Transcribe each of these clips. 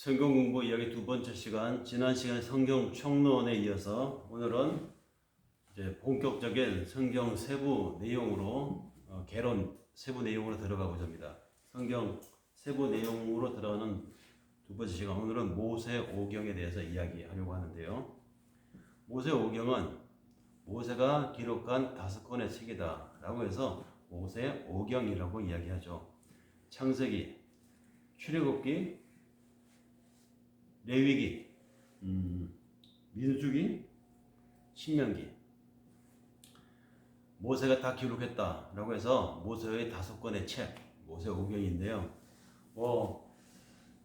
성경 공부 이야기 두 번째 시간, 지난 시간에 성경 총론에 이어서 오늘은 이제 본격적인 성경 세부 내용으로 개론 세부 내용으로 들어가고자 합니다. 성경 세부 내용으로 들어가는 두 번째 시간, 오늘은 모세오경에 대해서 이야기하려고 하는데요. 모세오경은 모세가 기록한 5권의 책이다라고 해서 모세오경이라고 이야기하죠. 창세기, 출애굽기, 레위기, 민수기, 신명기, 모세가 다 기록했다라고 해서 모세의 5권의 책, 모세오경인데요.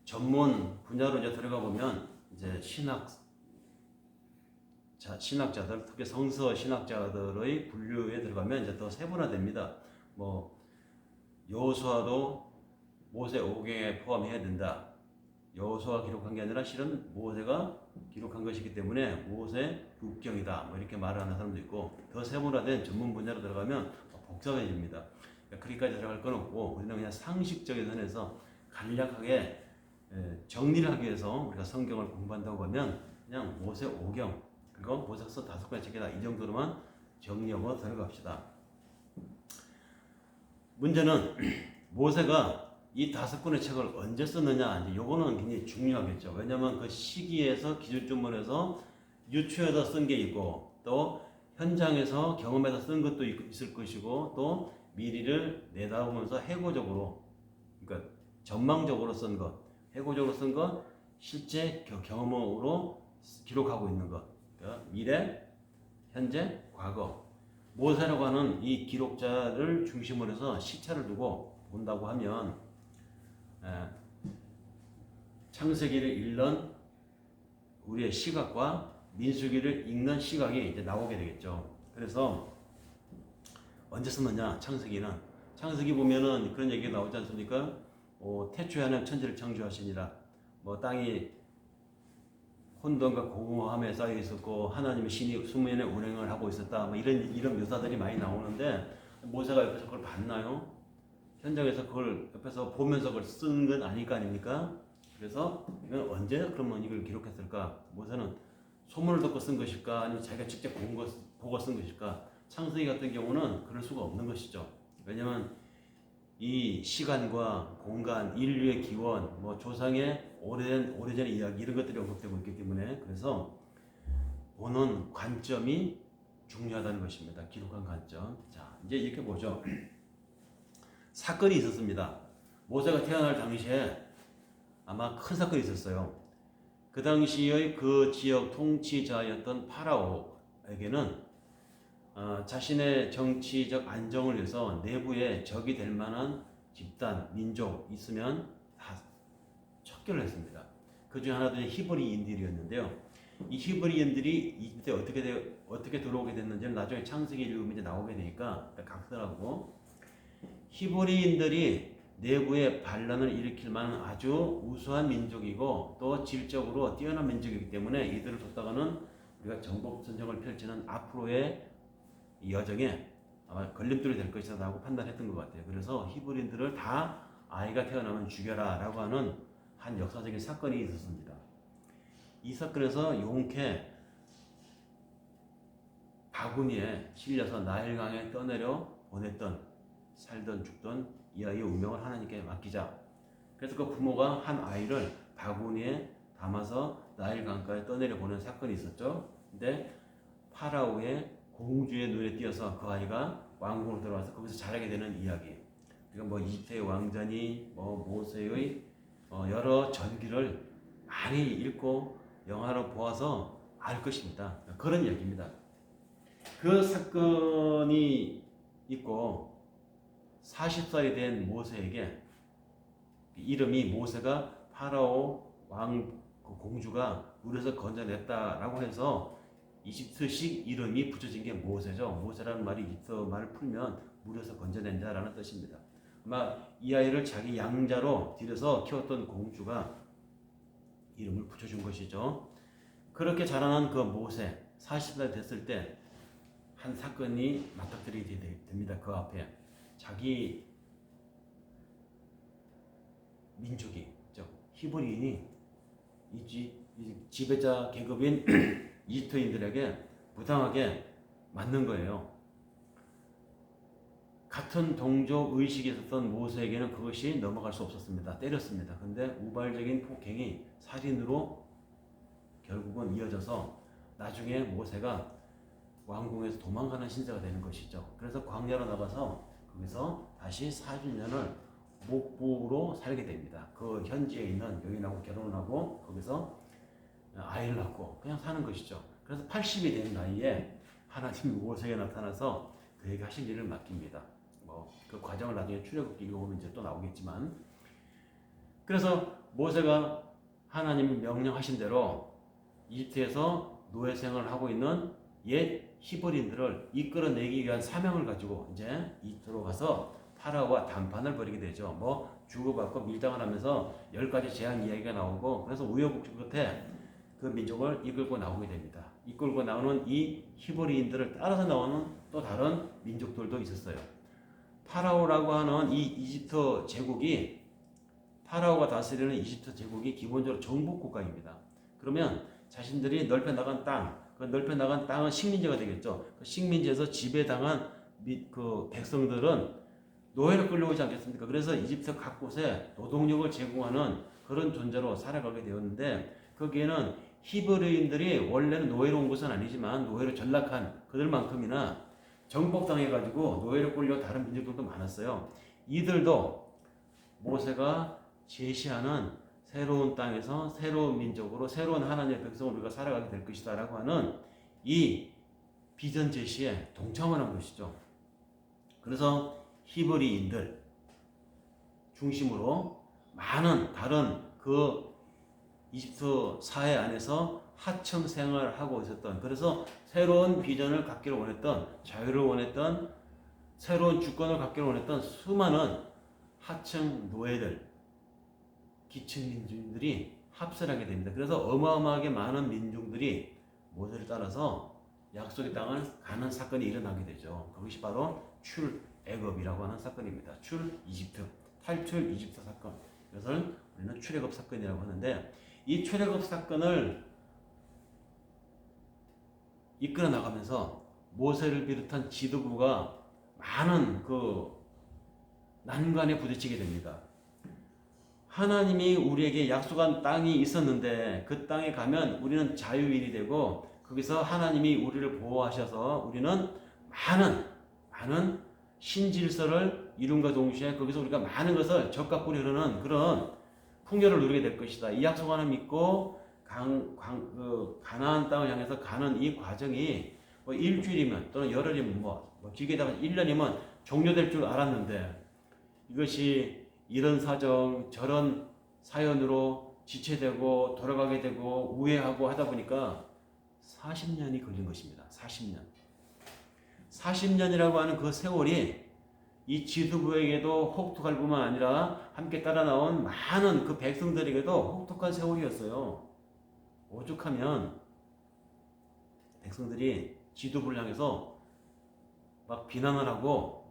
전문 분야로 이제 들어가 보면 이제 신학자들, 특히 성서 신학자들의 분류에 들어가면 이제 더 세분화됩니다. 여호수아도 모세오경에 포함해야 된다. 여호수아가 기록한 게 아니라 실은 모세가 기록한 것이기 때문에 모세육경이다 이렇게 말하는 사람도 있고, 더 세분화된 전문 분야로 들어가면 복잡해집니다. 그러니까 그리까지 들어갈 건 없고 우리는 그냥 상식적인 선에서 간략하게 정리를 하기 위해서 우리가 성경을 공부한다고 하면 그냥 모세오경 그리고 모세서 5권의 책이다 이 정도로만 정리하고 들어갑시다. 문제는 모세가 이 5권의 책을 언제 썼느냐, 이제 요거는 굉장히 중요하겠죠. 왜냐하면 그 시기에서 기준점에서 유추해서 쓴 게 있고, 또 현장에서 경험해서 쓴 것도 있을 것이고, 또 미리를 내다보면서 해고적으로, 그러니까 전망적으로 쓴 것, 해고적으로 쓴 것, 실제 경험으로 기록하고 있는 것, 그러니까 미래, 현재, 과거. 모세라고 하는 이 기록자를 중심으로 해서 시차를 두고 본다고 하면 창세기를 읽는 우리의 시각과 민수기를 읽는 시각이 이제 나오게 되겠죠. 그래서 언제 썼느냐? 창세기 보면은 그런 얘기가 나오지 않습니까? 태초에 하나님 천지를 창조하시니라. 땅이 혼돈과 공허함에 쌓여 있었고 하나님의 신이 수면에 운행을 하고 있었다. 이런 묘사들이 많이 나오는데 모세가 옆에서 그걸 봤나요? 현장에서 그걸 옆에서 보면서 그걸 쓴 건 아닐 거 아닙니까? 그래서 이건 언제 그러면 이걸 기록했을까? 모세는 소문을 듣고 쓴 것일까? 아니면 자기가 직접 보고 쓴 것일까? 창세기 같은 경우는 그럴 수가 없는 것이죠. 왜냐하면 이 시간과 공간, 인류의 기원, 조상의 오래전 이야기 이런 것들이 언급되고 있기 때문에, 그래서 보는 관점이 중요하다는 것입니다. 기록한 관점. 자, 이제 이렇게 보죠. 사건이 있었습니다. 모세가 태어날 당시에 아마 큰 사건이 있었어요. 그 당시의 그 지역 통치자였던 파라오에게는 자신의 정치적 안정을 위해서 내부에 적이 될 만한 집단, 민족 있으면 다 척결을 했습니다. 그 중에 하나도 히브리인들이었는데요. 이 히브리인들이 이때 어떻게 들어오게 됐는지는 나중에 창세기를 읽으면 이제 나오게 되니까 각설하고, 히브리인들이 내부에 반란을 일으킬 만한 아주 우수한 민족이고 또 질적으로 뛰어난 민족이기 때문에 이들을 뒀다가는 우리가 정복전쟁을 펼치는 앞으로의 여정에 아마 걸림돌이 될 것이라고 판단했던 것 같아요. 그래서 히브리인들을 다 아이가 태어나면 죽여라 라고 하는 한 역사적인 사건이 있었습니다. 이 사건에서 용케 바구니에 실려서 나일강에 떠내려 보냈던, 살던 죽던 이 아이의 운명을 하나님께 맡기자. 그래서 그 부모가 한 아이를 바구니에 담아서 나일 강가에 떠내려 보낸 사건이 있었죠. 근데 파라오의 공주의 눈에 띄어서 그 아이가 왕궁으로 들어와서 거기서 자라게 되는 이야기. 그러니까 이집트의 왕자니 모세의 여러 전기를 많이 읽고 영화로 보아서 알 것입니다. 그런 이야기입니다. 그 사건이 있고 40살이 된 모세에게, 이름이 모세가 파라오 왕 공주가 물에서 건져냈다라고 해서 이집트식 이름이 붙여진 게 모세죠. 모세라는 말이 이집트 말을 풀면 물에서 건져낸 자라는 뜻입니다. 아마 이 아이를 자기 양자로 들여서 키웠던 공주가 이름을 붙여준 것이죠. 그렇게 자라난 그 모세, 40살 됐을 때 한 사건이 맞닥뜨리게 됩니다. 그 앞에 자기 민족이, 히브리인이 이 지배자 계급인 이집트인들에게 부당하게 맞는 거예요. 같은 동족 의식이 있었던 모세에게는 그것이 넘어갈 수 없었습니다. 때렸습니다. 근데 우발적인 폭행이 살인으로 결국은 이어져서 나중에 모세가 왕궁에서 도망가는 신세가 되는 것이죠. 그래서 광야로 나가서 거기서 다시 40년을 목부로 살게 됩니다. 그 현지에 있는 여인하고 결혼을 하고 거기서 아이를 낳고 그냥 사는 것이죠. 그래서 80이 된 나이에 하나님이 모세에게 나타나서 그에게 하실 일을 맡깁니다. 그 과정을 나중에 출애굽기 읽어보면 이제 또 나오겠지만, 그래서 모세가 하나님이 명령하신 대로 이집트에서 노예 생활을 하고 있는 옛 히브리인들을 이끌어내기 위한 사명을 가지고 이제 이집트로 가서 파라오와談判을 벌이게 되죠. 주고받고 밀당을 하면서 10가지 제한 이야기가 나오고, 그래서 우여곡절 끝에 그 민족을 이끌고 나오게 됩니다. 이끌고 나오는 이 히브리인들을 따라서 나오는 또 다른 민족들도 있었어요. 파라오라고 하는 이 이집트 제국이, 파라오가 다스리는 이집트 제국이 기본적으로 정복 국가입니다. 그러면 자신들이 넓혀 나간 땅, 그 넓혀 나간 땅은 식민지가 되겠죠. 그 식민지에서 지배당한 그 백성들은 노예로 끌려오지 않겠습니까? 그래서 이집트 각 곳에 노동력을 제공하는 그런 존재로 살아가게 되었는데, 거기에는 히브리인들이 원래는 노예로 온 것은 아니지만 노예로 전락한 그들만큼이나 정복당해가지고 노예로 끌려 다른 민족들도 많았어요. 이들도 모세가 제시하는 새로운 땅에서 새로운 민족으로 새로운 하나님의 백성으로 우리가 살아가게 될 것이다 라고 하는 이 비전 제시에 동참을 한 것이죠. 그래서 히브리인들 중심으로 많은 다른 그 이집트 사회 안에서 하청 생활을 하고 있었던, 그래서 새로운 비전을 갖기를 원했던, 자유를 원했던, 새로운 주권을 갖기를 원했던 수많은 하청 노예들, 기층민중들이 합세하게 됩니다. 그래서 어마어마하게 많은 민중들이 모세를 따라서 약속의 땅을 가는 사건이 일어나게 되죠. 그것이 바로 출애굽이라고 하는 사건입니다. 출이집트, 탈출 이집트 사건. 이것을 우리는 출애굽 사건이라고 하는데, 이 출애굽 사건을 이끌어 나가면서 모세를 비롯한 지도부가 많은 그 난관에 부딪히게 됩니다. 하나님이 우리에게 약속한 땅이 있었는데 그 땅에 가면 우리는 자유인이 되고 거기서 하나님이 우리를 보호하셔서 우리는 많은 신질서를 이룬과 동시에 거기서 우리가 많은 것을 젖과 꿀이 흐르는 그런 풍요를 누리게 될 것이다. 이 약속 하나 믿고 가나안 땅을 향해서 가는 이 과정이 일주일이면 또는 열흘이면 길게 되면 1년이면 종료될 줄 알았는데, 이것이 이런 사정 저런 사연으로 지체되고 돌아가게 되고 우회하고 하다 보니까 40년이 걸린 것입니다. 40년이라고 하는 그 세월이 이 지도부에게도 혹독할 뿐만 아니라 함께 따라 나온 많은 그 백성들에게도 혹독한 세월이었어요. 오죽하면 백성들이 지도부를 향해서 막 비난을 하고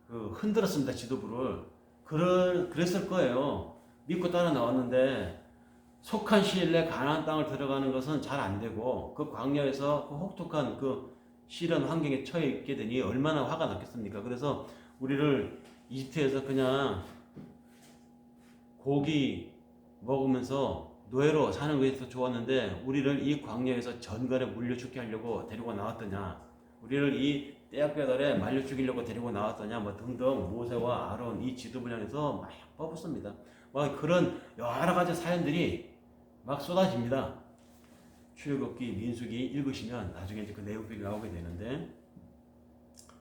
흔들었습니다. 지도부를. 그랬을 거예요. 믿고 따라 나왔는데 속한 시일 내에 가나안 땅을 들어가는 것은 잘 안 되고 그 광야에서 그 혹독한 그 시련 환경에 처해 있게 되니 얼마나 화가 났겠습니까? 그래서 우리를 이집트에서 그냥 고기 먹으면서 노예로 사는 것이 더 좋았는데 우리를 이 광야에서 전갈에 물려 죽게 하려고 데리고 나왔더냐, 우리를 이 떼약볕 말려 죽이려고 데리고 나왔더냐, 등등 모세와 아론 이 지도부를 향해서 막 퍼붓습니다. 그런 여러 가지 사연들이 막 쏟아집니다. 출애굽기, 민수기 읽으시면 나중에 이제 그 내용들이 나오게 되는데,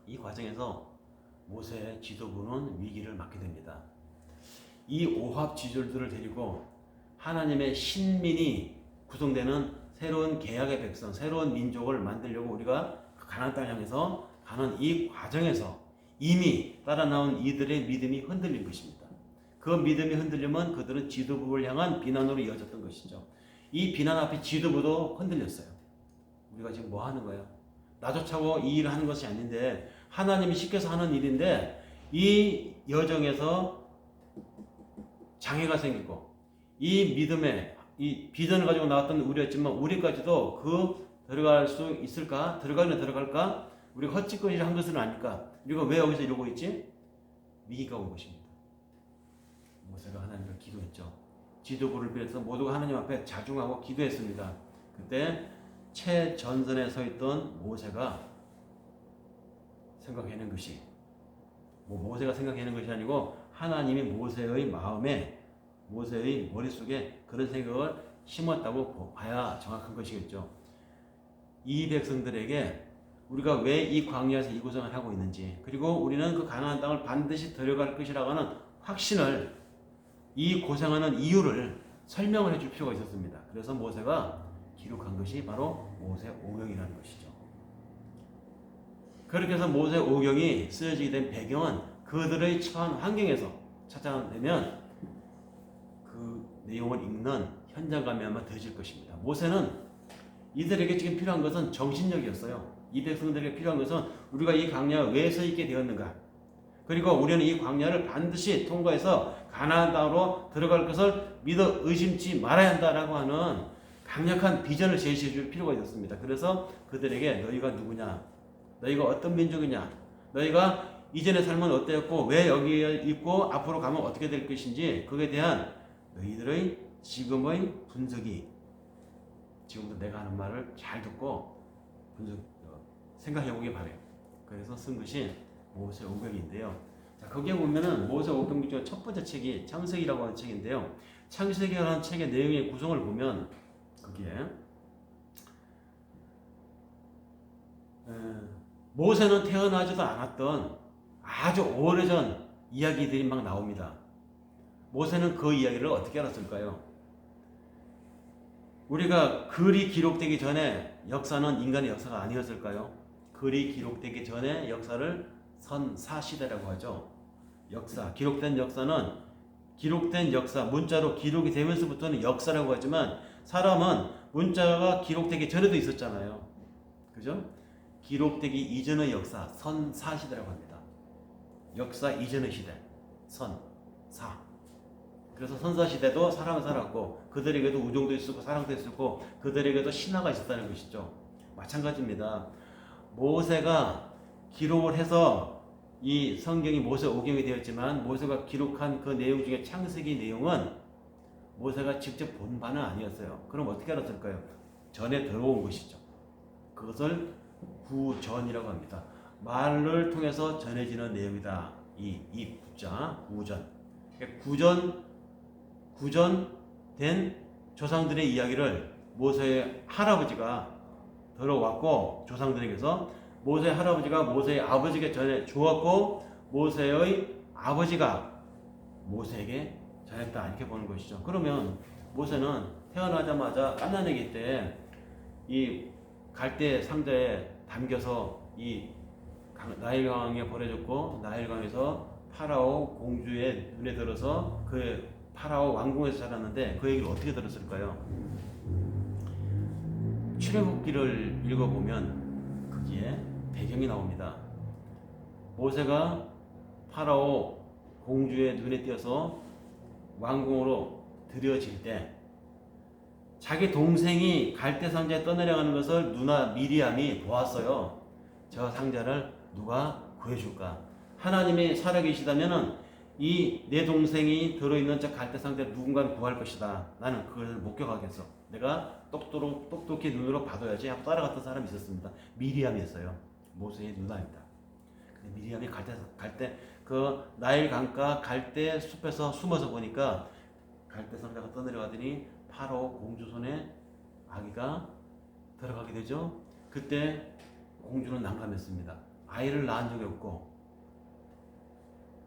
이 과정에서 모세의 지도부는 위기를 맞게 됩니다. 이 오합지졸들을 데리고 하나님의 신민이 구성되는 새로운 계약의 백성, 새로운 민족을 만들려고 우리가 가나안 땅을 향해서 가는 이 과정에서 이미 따라 나온 이들의 믿음이 흔들린 것입니다. 그 믿음이 흔들리면 그들은 지도부를 향한 비난으로 이어졌던 것이죠. 이 비난 앞에 지도부도 흔들렸어요. 우리가 지금 뭐 하는 거예요? 나조차고 이 일을 하는 것이 아닌데, 하나님이 시켜서 하는 일인데 이 여정에서 장애가 생기고 이 믿음에 이 비전을 가지고 나왔던 우리였지만 우리까지도 그 들어갈 수 있을까? 들어가면 들어갈까? 우리가 헛짓거리를 한 것은 아닐까? 우리가 왜 여기서 이러고 있지? 위기가 온 것입니다. 모세가 하나님께 기도했죠. 지도부를 비해서 모두가 하나님 앞에 자중하고 기도했습니다. 그때 최전선에 서 있던 모세가 생각해낸 것이 모세가 생각해낸 것이 아니고 하나님이 모세의 마음에 모세의 머릿속에 그런 생각을 심었다고 봐야 정확한 것이겠죠. 이 백성들에게 우리가 왜 이 광야에서 이 고생을 하고 있는지, 그리고 우리는 그 가나안 땅을 반드시 들어갈 것이라고 하는 확신을, 이 고생하는 이유를 설명을 해줄 필요가 있었습니다. 그래서 모세가 기록한 것이 바로 모세오경이라는 것이죠. 그렇게 해서 모세오경이 쓰여지게 된 배경은 그들의 처한 환경에서 찾아내면 그 내용을 읽는 현장감이 아마 더해질 것입니다. 모세는 이들에게 지금 필요한 것은 정신력이었어요. 이 백성들에게 필요한 것은 우리가 이 광야에 왜 서 있게 되었는가, 그리고 우리는 이 광야를 반드시 통과해서 가나안 땅으로 들어갈 것을 믿어 의심치 말아야 한다라고 하는 강력한 비전을 제시해 줄 필요가 있었습니다. 그래서 그들에게 너희가 누구냐, 너희가 어떤 민족이냐, 너희가 이전의 삶은 어땠고 왜 여기에 있고 앞으로 가면 어떻게 될 것인지, 그에 대한 너희들의 지금의 분석이, 지금부터 내가 하는 말을 잘 듣고 생각해 보기 바래요. 그래서 쓴 것이 모세오경인데요. 자, 거기에 보면은 모세오경 중에 첫 번째 책이 창세기라고 하는 책인데요. 창세기라는 책의 내용의 구성을 보면 거기에 모세는 태어나지도 않았던 아주 오래전 이야기들이 막 나옵니다. 모세는 그 이야기를 어떻게 알았을까요? 우리가 글이 기록되기 전에 역사는 인간의 역사가 아니었을까요? 글이 기록되기 전에 역사를 선사시대라고 하죠. 역사, 기록된 역사는, 기록된 역사, 문자로 기록이 되면서부터는 역사라고 하지만 사람은 문자가 기록되기 전에도 있었잖아요. 그죠? 기록되기 이전의 역사, 선사시대라고 합니다. 역사 이전의 시대, 선사. 그래서 선사시대도 사람은 살았고 그들에게도 우정도 있었고 사랑도 있었고 그들에게도 신화가 있었다는 것이죠. 마찬가지입니다. 모세가 기록을 해서 이 성경이 모세오경이 되었지만 모세가 기록한 그 내용 중에 창세기 내용은 모세가 직접 본 바는 아니었어요. 그럼 어떻게 알았을까요? 전에 들어온 것이죠. 그것을 구전이라고 합니다. 말을 통해서 전해지는 내용이다. 이 구자, 구전된 조상들의 이야기를 모세의 할아버지가 들어왔고, 조상들에게서 모세의 할아버지가 모세의 아버지에게 전해 주었고 모세의 아버지가 모세에게 전했다, 이렇게 보는 것이죠. 그러면 모세는 태어나자마자 갓난아기 때 이 갈대 상자에 담겨서 이 나일강에 버려졌고 나일강에서 파라오 공주의 눈에 들어서 그 파라오 왕궁에서 자랐는데 그 얘기를 어떻게 들었을까요? 출애굽기를 읽어보면 거기에 배경이 나옵니다. 모세가 파라오 공주의 눈에 띄어서 왕궁으로 들여질 때 자기 동생이 갈대 상자에 떠내려가는 것을 누나 미리암이 보았어요. 저 상자를 누가 구해줄까? 하나님이 살아계시다면은 이 내 동생이 들어있는 저 갈대 상자를 누군가는 구할 것이다. 나는 그걸 목격하겠어. 내가 똑똑히 눈으로 봐둬야지 하고 따라갔던 사람이 있었습니다. 미리암이었어요. 모세의 누나입니다. 근데 미리암이 갈대 그 나일 강가 갈대 숲에서 숨어서 보니까 갈대 상자가 떠내려가더니 파라오 공주 손에 아기가 들어가게 되죠. 그때 공주는 난감했습니다. 아이를 낳은 적이 없고,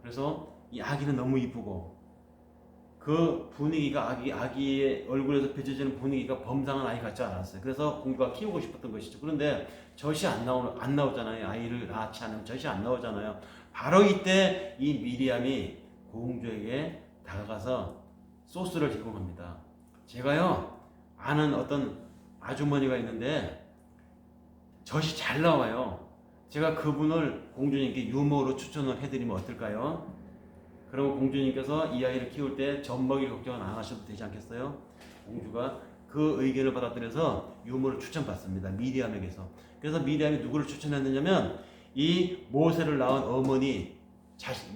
그래서 이 아기는 너무 이쁘고 그 분위기가 아기의 얼굴에서 비춰지는 분위기가 범상한 아이 같지 않았어요. 그래서 공주가 키우고 싶었던 것이죠. 그런데 젖이 안 나오잖아요. 아이를 낳지 않으면 젖이 안 나오잖아요. 바로 이때 이 미리암이 공주에게 다가가서 소스를 제공합니다. 제가요 아는 어떤 아주머니가 있는데 젖이 잘 나와요. 제가 그분을 공주님께 유머로 추천을 해드리면 어떨까요? 그러면 공주님께서 이 아이를 키울 때 젖먹이 걱정은 안 하셔도 되지 않겠어요? 공주가 그 의견을 받아들여서 유모를 추천받습니다. 미리암에게서. 그래서 미리암이 누구를 추천했느냐면 이 모세를 낳은 어머니,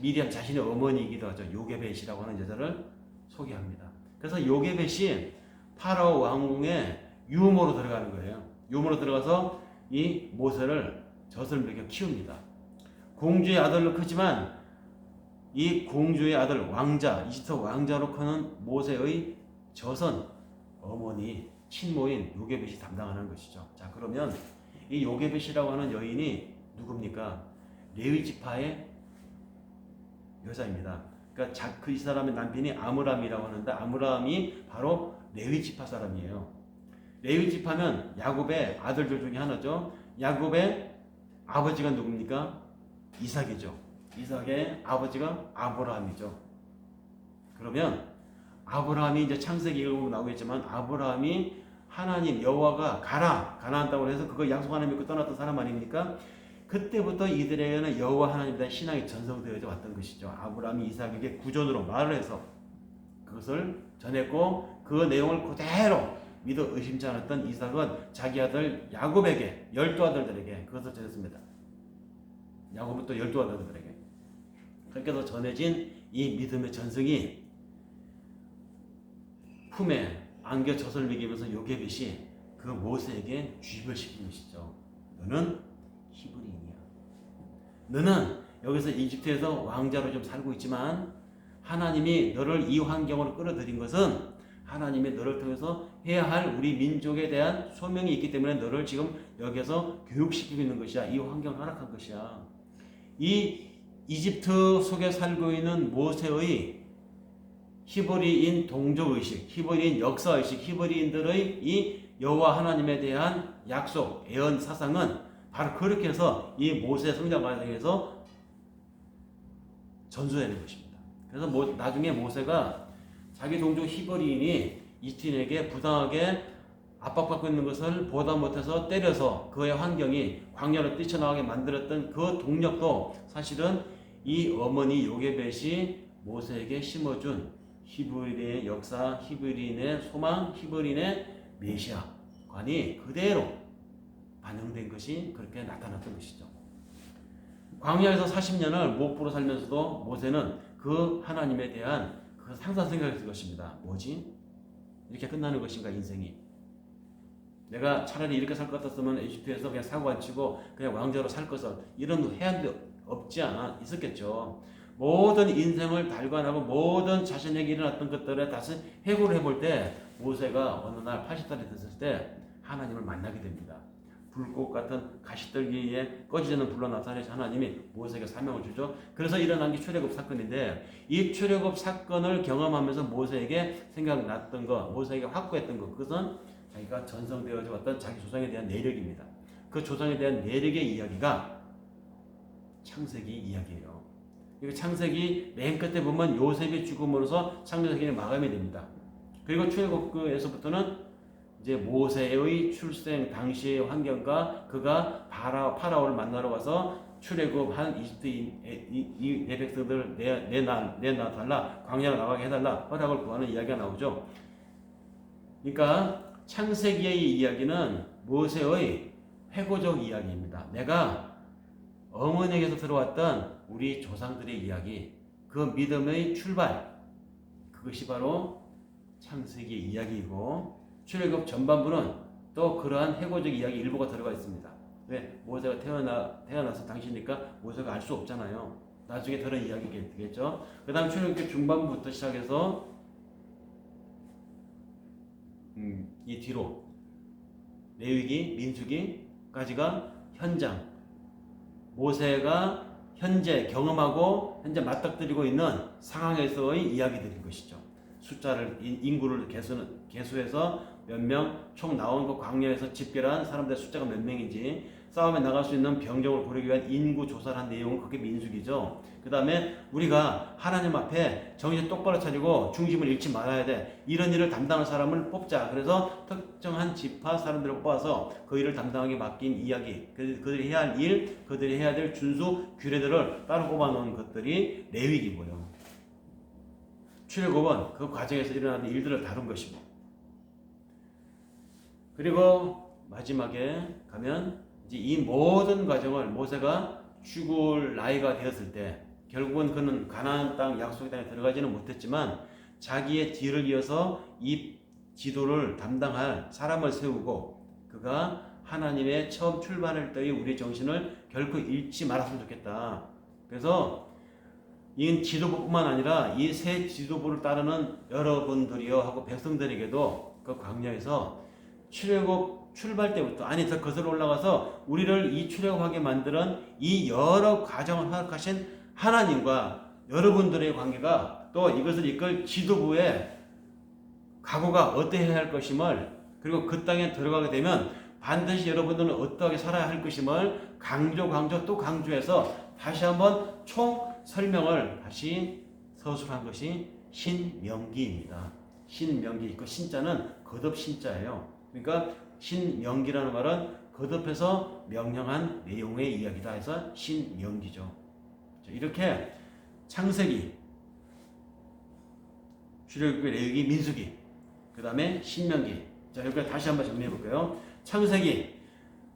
미리암 자신의 어머니이기도 하죠. 요게벳이라고 하는 여자를 소개합니다. 그래서 요게벳이 파라오 왕궁에 유모로 들어가는 거예요. 유모로 들어가서 이 모세를 젖을 먹여 키웁니다. 공주의 아들로 크지만 이 공주의 아들 왕자, 이집트 왕자로 크는 모세의 젖은 어머니, 친모인 요게벳이 담당하는 것이죠. 자, 그러면 이 요게벳이라고 하는 여인이 누굽니까? 레위 지파의 여자입니다. 그러니까 이 사람의 남편이 아므람이라고 하는데 아므람이 바로 레위 지파 사람이에요. 레위 지파면 야곱의 아들들 중에 하나죠. 야곱의 아버지가 누굽니까? 이삭이죠. 이삭의 아버지가 아브라함이죠. 그러면 아브라함이 이제 창세기 읽어보면 나오겠지만 아브라함이 하나님 여호와가 가나안 땅으로 해서 그거 약속 하나 믿고 떠났던 사람 아닙니까? 그때부터 이들에게는 여호와 하나님에 대한 신앙이 전성되어져 왔던 것이죠. 아브라함이 이삭에게 구전으로 말을 해서 그것을 전했고 그 내용을 그대로 믿어 의심치 않았던 이삭은 자기 아들 야곱에게 12아들들에게 그것을 전했습니다. 야곱은 또 12아들들에게 그렇게 해서 전해진 이 믿음의 전승이 품에 안겨 젖을 먹이면서 요게벳이 그 모세에게 주입을 시킨 것이죠. 너는 히브리인이야. 너는 여기서 이집트에서 왕자로 좀 살고 있지만 하나님이 너를 이 환경으로 끌어들인 것은 하나님이 너를 통해서 해야 할 우리 민족에 대한 소명이 있기 때문에 너를 지금 여기서 교육시키고 있는 것이야. 이 환경을 허락한 것이야. 이 이집트 속에 살고 있는 모세의 히브리인 동족의식, 히브리인 역사의식, 히브리인들의 이 여호와 하나님에 대한 약속, 애언 사상은 바로 그렇게 해서 이 모세 성장 과정에서 전수되는 것입니다. 그래서 나중에 모세가 자기 동족 히브리인이 이스라엘에게 부당하게 압박받고 있는 것을 보다 못해서 때려서 그의 환경이 광야로 뛰쳐나가게 만들었던 그 동력도 사실은 이 어머니 요게벳이 모세에게 심어준 히브리인의 역사, 히브리인의 소망, 히브리인의 메시아관이 그대로 반영된 것이 그렇게 나타났던 것이죠. 광야에서 40년을 목포로 살면서도 모세는 그 하나님에 대한 그 항상 생각했을 것입니다. 뭐지? 이렇게 끝나는 것인가 인생이? 내가 차라리 이렇게 살 것 같았으면 이집트에서 그냥 사고 안 치고 그냥 왕자로 살 것을 이런 해안도 없지 않아 있었겠죠. 모든 인생을 달관하고 모든 자신에게 일어났던 것들에 다시 해고를 해볼 때 모세가 어느 날 80살이 됐을 때 하나님을 만나게 됩니다. 불꽃 같은 가시떨기에 꺼지지 않는 불로 나타내신 하나님이 모세에게 사명을 주죠. 그래서 일어난 게 출애굽 사건인데 이 출애굽 사건을 경험하면서 모세에게 생각났던 것, 모세에게 확고했던 것, 그것은 자기가 전성되어져 왔던 자기 조상에 대한 내력입니다. 그 조상에 대한 내력의 이야기가 창세기 이야기예요. 이 창세기 맨 끝에 보면 요셉의 죽음으로서 창세기는 마감이 됩니다. 그리고 출애굽에서부터는 이제 모세의 출생 당시의 환경과 그가 파라오를 만나러 가서 출애굽한 이집트 내 백성들 내놔달라, 광야로 나가게 해달라 허락을 구하는 이야기가 나오죠. 그러니까 창세기의 이야기는 모세의 회고적 이야기입니다. 내가 어머니에게서 들어왔던 우리 조상들의 이야기, 그 믿음의 출발, 그것이 바로 창세기의 이야기이고 출애굽 전반부는 또 그러한 회고적 이야기 일부가 들어가 있습니다. 왜? 모세가 태어나서 당시니까 모세가 알 수 없잖아요. 나중에 들은 이야기가 되겠죠. 그 다음 출애굽 중반부부터 시작해서 이 뒤로 레위기, 민수기까지가 현장, 모세가 현재 경험하고 현재 맞닥뜨리고 있는 상황에서의 이야기들인 것이죠. 숫자를 인구를 개수해서 몇 명 총 나온 그 광야에서 집결한 사람들의 숫자가 몇 명인지 싸움에 나갈 수 있는 병력을 고르기 위한 인구 조사를 한 내용은 그게 민수기죠. 그 다음에 우리가 하나님 앞에 정신 똑바로 차리고 중심을 잃지 말아야 돼. 이런 일을 담당할 사람을 뽑자. 그래서 특정한 지파 사람들을 뽑아서 그 일을 담당하게 맡긴 이야기, 그들이 해야 할 일, 그들이 해야 될 준수 규례들을 따로 뽑아놓은 것들이 레위기고요. 출애굽은 그 과정에서 일어나는 일들을 다룬 것이고, 그리고 마지막에 가면 이제 이 모든 과정을 모세가 죽을 나이가 되었을 때 결국은 그는 가나안 땅 약속의 땅에 들어가지는 못했지만 자기의 뒤를 이어서 이 지도를 담당할 사람을 세우고 그가 하나님의 처음 출발할 때의 우리의 정신을 결코 잃지 말았으면 좋겠다. 그래서 이 지도부뿐만 아니라 이 새 지도부를 따르는 여러분들이요 하고 백성들에게도 그 광야에서 출애굽 출발 때부터 아니 더 거슬러 올라가서 우리를 이 출애굽하게 만드는 이 여러 과정을 허락하신 하나님과 여러분들의 관계가 또 이것을 이끌 지도부의 각오가 어떠해야 할 것임을 그리고 그 땅에 들어가게 되면 반드시 여러분들은 어떻게 살아야 할 것임을 강조 또 강조해서 다시 한번 총 설명을 다시 서술한 것이 신명기입니다. 신명기 그 신자는 거듭 신자예요. 그러니까 신명기라는 말은 거듭해서 명령한 내용의 이야기다 해서 신명기죠. 이렇게 창세기, 출애굽기, 레위기, 민수기, 그 다음에 신명기. 자, 여기까지 다시 한번 정리해 볼까요? 창세기,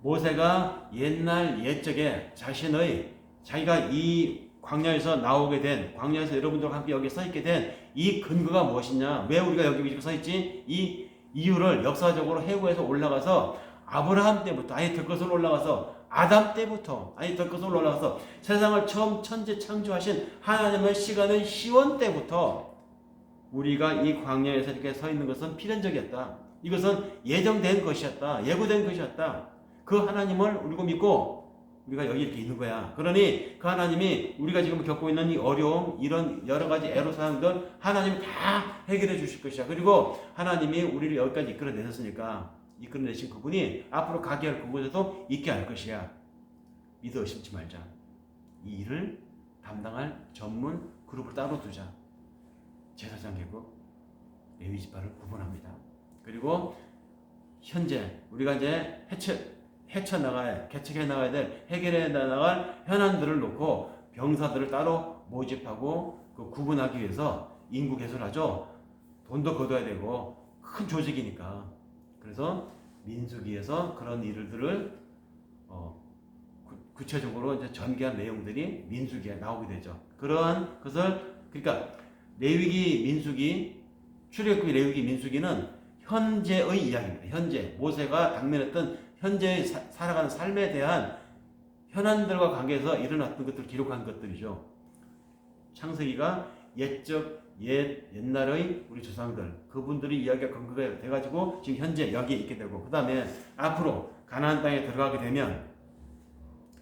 모세가 옛날 옛적에 자기가 이 광야에서 나오게 된, 광야에서 여러분들과 함께 여기 서 있게 된 이 근거가 무엇이냐? 왜 우리가 여기 서 있지? 이 이유를 역사적으로 해구해서 올라가서 아브라함 때부터 아예 덜것으로 올라가서 아담 때부터 아예 덜것으로 올라가서 세상을 처음 천재 창조하신 하나님의 시간은 시원 때부터 우리가 이 광야에서 이렇게 서 있는 것은 필연적이었다. 이것은 예정된 것이었다. 예고된 것이었다. 그 하나님을 우리가 믿고 우리가 여기 이렇게 있는 거야. 그러니 그 하나님이 우리가 지금 겪고 있는 이 어려움, 이런 여러 가지 애로사항들 하나님이 다 해결해 주실 것이야. 그리고 하나님이 우리를 여기까지 이끌어내셨으니까 이끌어내신 그분이 앞으로 가게 할 그곳에도 있게 할 것이야. 믿어 의심치 말자. 이 일을 담당할 전문 그룹을 따로 두자. 제사장 계급, 레위 지파를 구분합니다. 그리고 현재 우리가 이제 개척해 나가야 될, 해결해 나갈 현안들을 놓고 병사들을 따로 모집하고 그 구분하기 위해서 인구 개설하죠. 돈도 거둬야 되고 큰 조직이니까. 그래서 민수기에서 그런 일들을 구체적으로 이제 전개한 내용들이 민수기에 나오게 되죠. 그러한 것을 그러니까 레위기, 민수기, 출애굽기, 레위기, 민수기는 현재의 이야기입니다. 현재 모세가 당면했던 현재의 살아가는 삶에 대한 현안들과 관계해서 일어났던 것들을 기록한 것들이죠. 창세기가 옛날의 우리 조상들 그분들이 이야기가 근거가 돼가지고 지금 현재 여기에 있게 되고 그 다음에 앞으로 가나안 땅에 들어가게 되면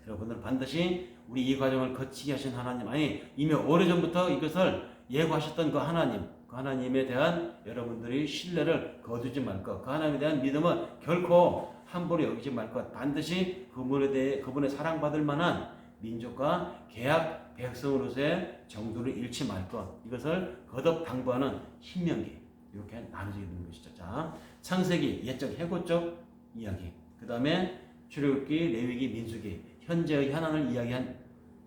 여러분들은 반드시 우리 이 과정을 거치게 하신 하나님 아니 이미 오래전부터 이것을 예고하셨던 그 하나님에 대한 여러분들이 신뢰를 거두지 말 것, 그 하나님에 대한 믿음은 결코 함부로 여기지 말 것, 반드시 그분에 대해 그분의 사랑받을 만한 민족과 계약 백성으로서의 정도를 잃지 말 것, 이것을 거듭 당부하는 신명기 이렇게 나눠지게 되는 것이죠. 자, 창세기 옛적 해고적 이야기, 그 다음에 출애굽기, 레위기, 민수기 현재의 현안을 이야기한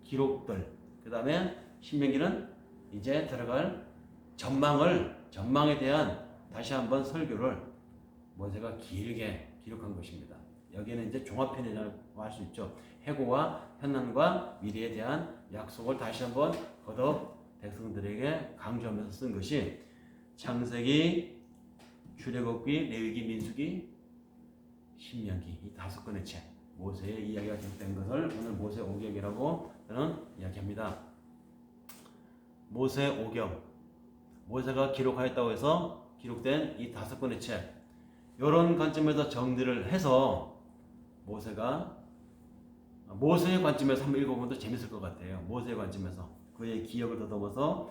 기록들, 그 다음에 신명기는 이제 들어갈 전망에 대한 다시 한번 설교를 모세가 길게 기록한 것입니다. 여기에는 이제 종합편이라고 할 수 있죠. 해고와 현안과 미래에 대한 약속을 다시 한번 거듭 백성들에게 강조하면서 쓴 것이 창세기, 출애굽기, 레위기, 민수기, 신명기 이 5권의 책 모세의 이야기가 기록된 것을 오늘 모세 오경이라고 저는 이야기합니다. 모세 오경 모세가 기록하였다고 해서 기록된 이 5권의 책 이런 관점에서 정리를 해서 모세의 관점에서 한번 읽어보면 더 재밌을 것 같아요. 모세의 관점에서 그의 기억을 더듬어서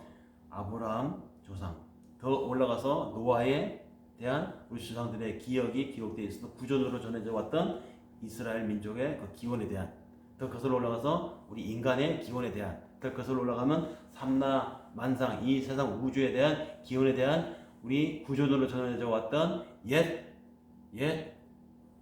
아브라함 조상 더 올라가서 노아에 대한 우리 조상들의 기억이 기록되어 있어서 구존으로 전해져 왔던 이스라엘 민족의 그 기원에 대한 더 거슬러 올라가서 우리 인간의 기원에 대한 더 거슬러 올라가면 삼라 만상 이 세상 우주에 대한 기원에 대한 우리 구존으로 전해져 왔던 옛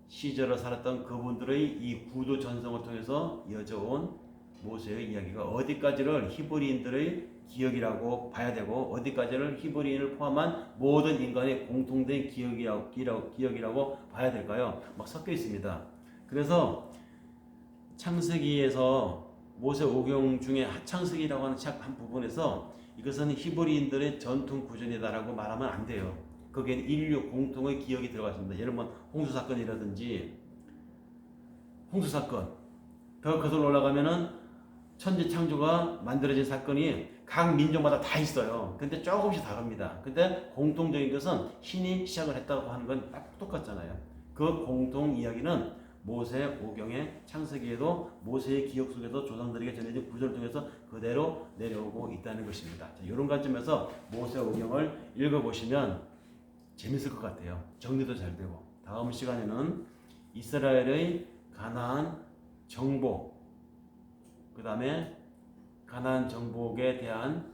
시절을 살았던 그분들의 이 구도 전성을 통해서 이어져 온 모세의 이야기가 어디까지를 히브리인들의 기억이라고 봐야 되고 어디까지를 히브리인을 포함한 모든 인간의 공통된 기억이라고 봐야 될까요? 막 섞여 있습니다. 그래서 창세기에서 모세 오경 중에 창세기라고 하는 책 한 부분에서 이것은 히브리인들의 전통 구전이다라고 말하면 안 돼요. 거기에는 인류 공통의 기억이 들어가 있습니다. 예를 들면 홍수 사건이라든지 홍수 사건 더 거슬러 올라가면은 천지 창조가 만들어진 사건이 각 민족마다 다 있어요. 근데 조금씩 다릅니다. 근데 공통적인 것은 신이 시작을 했다고 하는 건 딱 똑같잖아요. 그 공통 이야기는 모세 오경의 창세기에도 모세의 기억 속에서 조상들에게 전해진 구절을 통해서 그대로 내려오고 있다는 것입니다. 자, 이런 관점에서 모세 오경을 읽어보시면 재밌을 것 같아요. 정리도 잘 되고. 다음 시간에는 이스라엘의 가나안 정복, 그 다음에 가나안 정복에 대한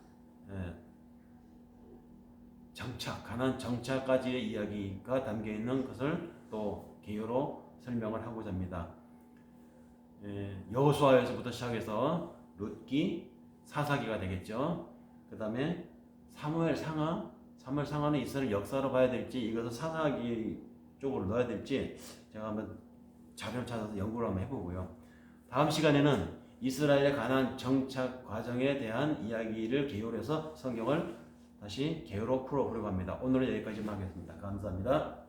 정착, 가나안 정착까지의 이야기가 담겨 있는 것을 또 개요로 설명을 하고자 합니다. 여호수아에서부터 시작해서 룻기, 사사기가 되겠죠. 그 다음에 사무엘 상하는 이스라엘 역사로 봐야 될지 이것을 사사기 쪽으로 넣어야 될지 제가 한번 자료를 찾아서 연구를 한번 해보고요. 다음 시간에는 이스라엘의 가나안 정착 과정에 대한 이야기를 개요로 해서 성경을 다시 개요로 풀어보려고 합니다. 오늘은 여기까지만 하겠습니다. 감사합니다.